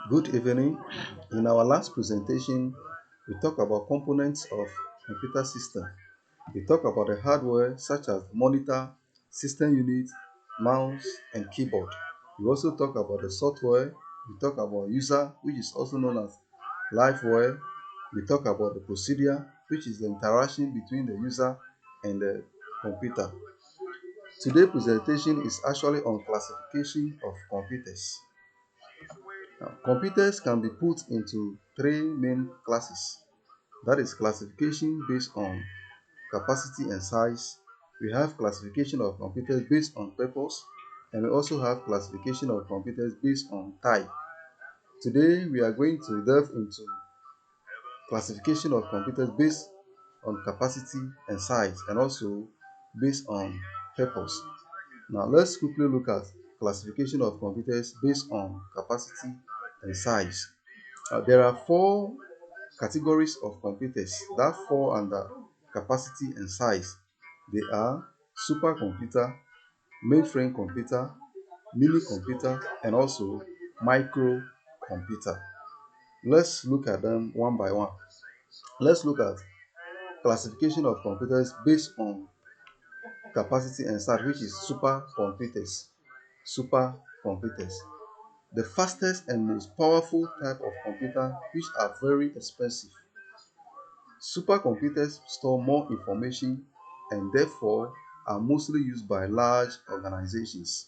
Good evening. In our last presentation, we talked about components of computer system. We talked about the hardware such as monitor, system unit, mouse, and keyboard. We also talked about the software. We talked about user, which is also known as liveware. We talked about the procedure, which is the interaction between the user and the computer. Today's presentation is actually on classification of computers. Now, computers can be put into three main classes. That is classification based on capacity and size. We have classification of computers based on purpose, and we also have classification of computers based on type. Today, we are going to delve into classification of computers based on capacity and size, and also based on purpose. Now, let's quickly look at classification of computers based on capacity and size. There are four categories of computers that fall under capacity and size. They are supercomputer, mainframe computer, mini computer, and also microcomputer. Let's look at them one by one. Let's look at classification of computers based on capacity and size, which is supercomputers. Supercomputers. The fastest and most powerful type of computer which are very expensive. Supercomputers store more information and therefore are mostly used by large organizations.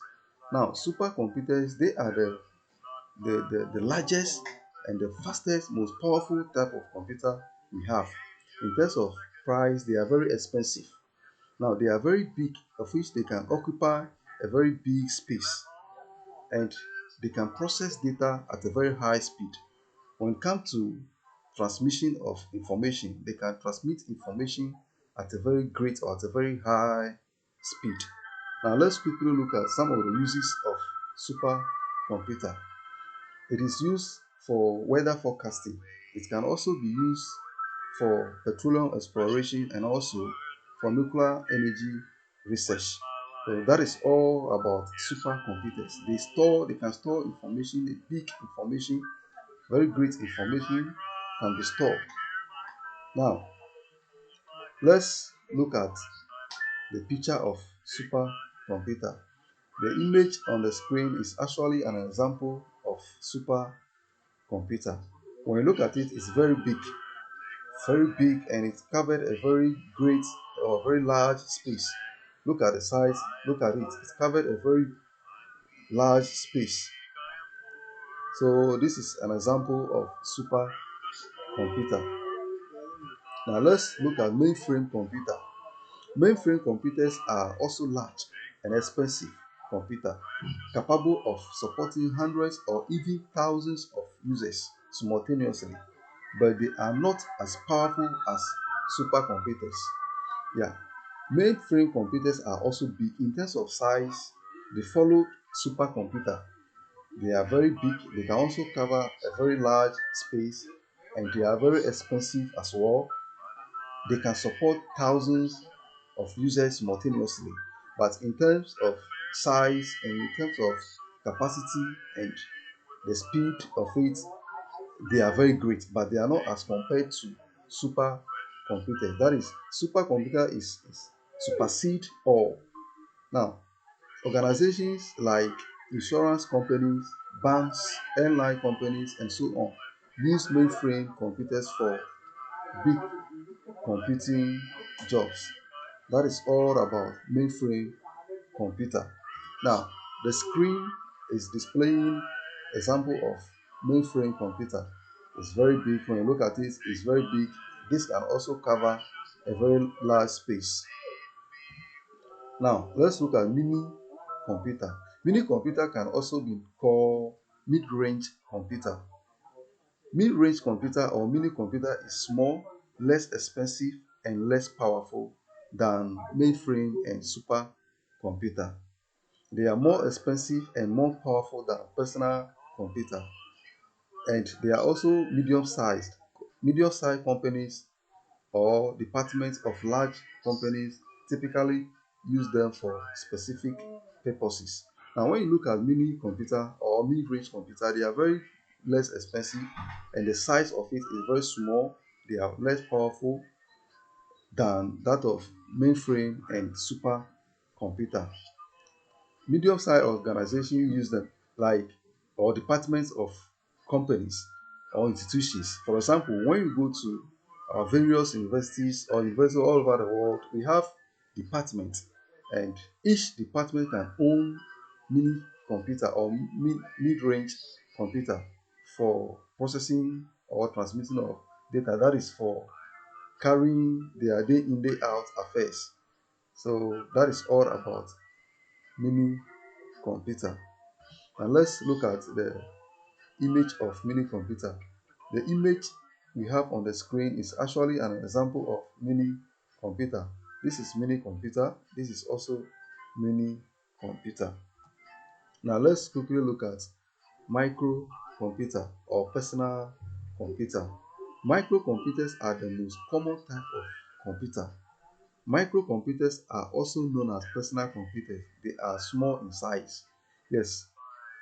Now, supercomputers, they are the largest and the fastest, most powerful type of computer we have. In terms of price, they are very expensive. Now, they are very big, of which they can occupy a very big space, and they can process data at a very high speed. When it comes to transmission of information, they can transmit information at a very great or at a very high speed. Now let's quickly look at some of the uses of supercomputer. It is used for weather forecasting. It can also be used for petroleum exploration and also for nuclear energy research. So that is all about supercomputers. They can store information, big information, very great information can be stored. Now, let's look at the picture of supercomputer. The image on the screen is actually an example of supercomputer. When you look at it, it's very big, and it covered a very great or very large space. Look at the size, look at it, it's covered a very large space. So this is an example of supercomputer. Now let's look at mainframe computer. Mainframe computers are also large and expensive computer capable of supporting hundreds or even thousands of users simultaneously, but they are not as powerful as supercomputers. Yeah, mainframe computers are also big in terms of size. They follow supercomputer. They are very big. They can also cover a very large space, and they are very expensive as well. They can support thousands of users simultaneously. But in terms of size and in terms of capacity and the speed of it, they are very great, but they are not as compared to supercomputers. That is, supercomputer is supersede all. Now, organizations like insurance companies, banks, airline companies, and so on use mainframe computers for big computing jobs. That is all about mainframe computer. Now, the screen is displaying example of mainframe computer. It's very big. When you look at it, it's very big. This can also cover a very large space. Now, let's look at mini computer. Mini computer can also be called mid-range computer. Mid-range computer or mini computer is small, less expensive, and less powerful than mainframe and supercomputer. They are more expensive and more powerful than personal computer, and they are also medium-sized. Medium-sized companies or departments of large companies typically use them for specific purposes. Now, when you look at mini computer or mid-range computer, they are very less expensive, and the size of it is very small. They are less powerful than that of mainframe and supercomputer. Medium-sized organizations use them, like or departments of companies or institutions. For example, when you go to our various universities or universities all over the world, we have departments, and each department can own mini computer or mid-range computer for processing or transmitting of data. That is for carrying their day in day out affairs. So that is all about mini computer. And let's look at the image of mini computer. The image we have on the screen is actually an example of mini computer. This is mini computer. This is also mini computer. Now let's quickly look at micro computer or personal computer. Microcomputers are the most common type of computer. Microcomputers are also known as personal computers. They are small in size. Yes,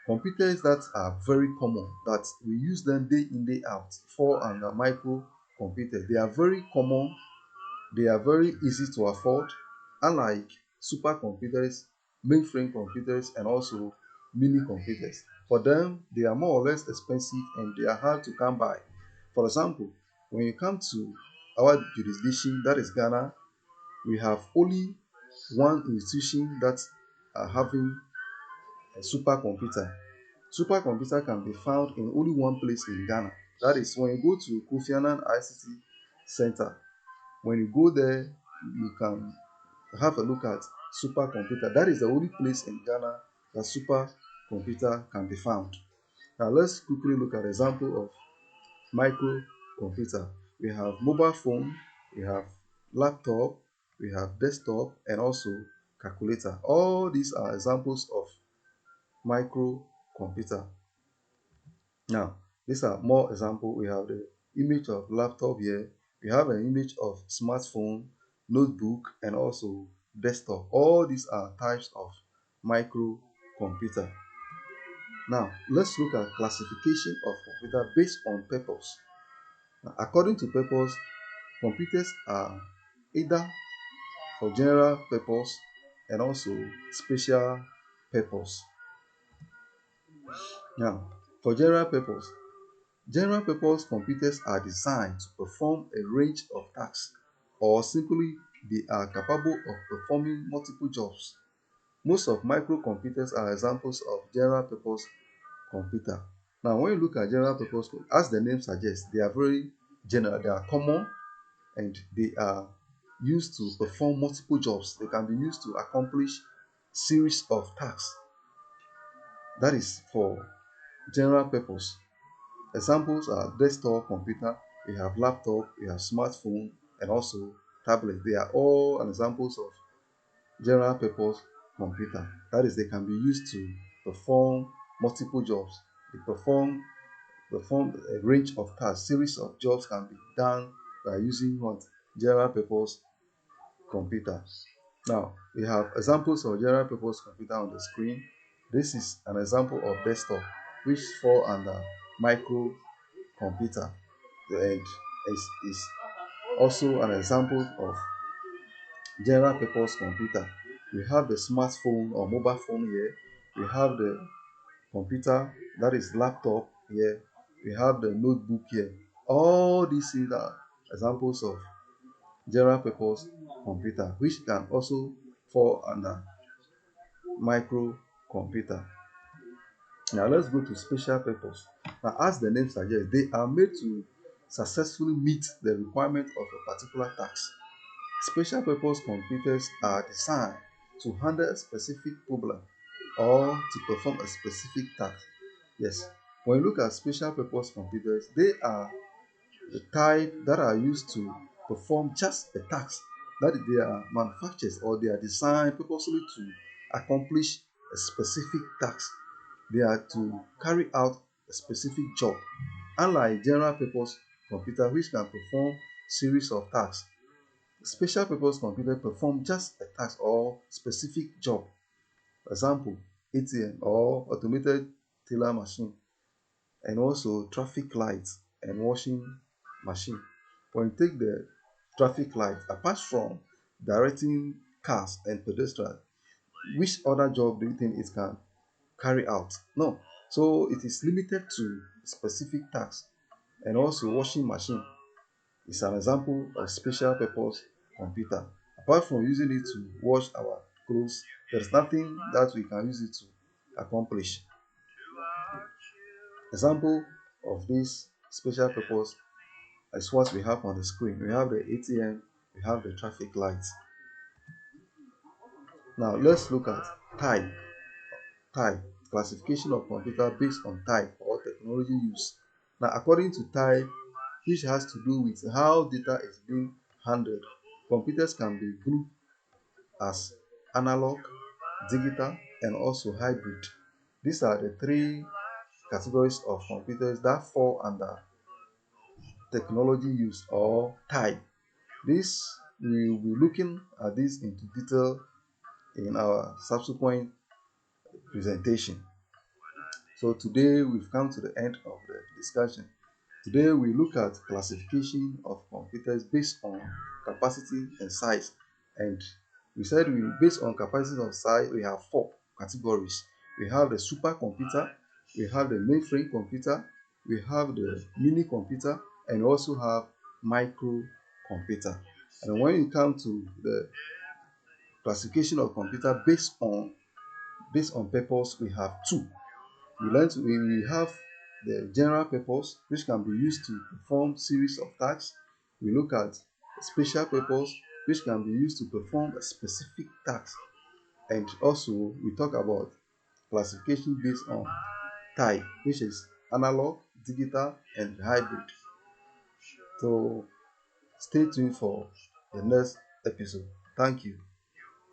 computers that are very common, that we use them day in day out, fall under microcomputers. They are very common, they are very easy to afford, unlike supercomputers, mainframe computers, and also mini computers. For them, they are more or less expensive and they are hard to come by. For example, when you come to our jurisdiction, that is Ghana, we have only one institution that are having a supercomputer. Supercomputer can be found in only one place in Ghana. That is when you go to Kofi Annan ICT Center. When you go there, you can have a look at supercomputer. That is the only place in Ghana that supercomputer can be found. Now let's quickly look at example of microcomputer. We have mobile phone, we have laptop, we have desktop, and also calculator. All these are examples of microcomputer. Now, these are more examples. We have the image of laptop here. We have an image of smartphone, notebook, and also desktop. All these are types of microcomputer. Now, let's look at classification of computer based on purpose. Now, according to purpose, computers are either for general purpose and also special purpose. Now, for general purpose computers are designed to perform a range of tasks, or simply they are capable of performing multiple jobs. Most of microcomputers are examples of general purpose computer. Now, when you look at general purpose, as the name suggests, they are very general, they are common, and they are used to perform multiple jobs. They can be used to accomplish series of tasks. That is for general purpose. Examples are desktop computer, we have laptop, we have smartphone, and also tablet. They are all examples of general purpose computer. That is, they can be used to perform multiple jobs. They perform a range of tasks. Series of jobs can be done by using what? General purpose computer. Now, we have examples of general purpose computer on the screen. This is an example of desktop, which fall under micro computer, and is also an example of general purpose computer. We have the smartphone or mobile phone here. We have the computer, that is laptop here. We have the notebook here. All these things are examples of general purpose computer, which can also fall under micro computer. Now let's go to special purpose. Now, as the name suggests, they are made to successfully meet the requirement of a particular task. Special purpose computers are designed to handle a specific problem or to perform a specific task. Yes, when you look at special purpose computers, they are the type that are used to perform just a task, that they are manufactured or they are designed purposely to accomplish a specific task. They are to carry out a specific job, unlike general purpose computer, which can perform series of tasks. Special purpose computer perform just a task or specific job. Example, ATM or automated teller machine. and also traffic lights and washing machine. When you take the traffic light, apart from directing cars and pedestrians, which other job do you think it can carry out? No. So it is limited to specific tasks. And also washing machine is an example of special purpose computer. Apart from using it to wash our clothes, there's nothing that we can use it to accomplish. Example of this special purpose is what we have on the screen. We have the ATM, we have the traffic lights. Now let's look at type. Type, classification of computer based on type or technology use. Now according to type, which has to do with how data is being handled, computers can be grouped as analog, digital, and also hybrid. These are the three categories of computers that fall under technology use or type. This we will be looking at this into detail in our subsequent presentation. So today we've come to the end of the discussion. Today we look at classification of computers based on capacity and size. And we said we based on capacity and size, we have four categories. We have the supercomputer, we have the mainframe computer, we have the mini computer, and also have microcomputer. And when you come to the classification of computer based on purpose, we have two. We have the general purpose, which can be used to perform series of tasks. We look at special purpose, which can be used to perform a specific task. And also we talk about classification based on type, which is analog, digital, and hybrid. So stay tuned for the next episode. Thank you.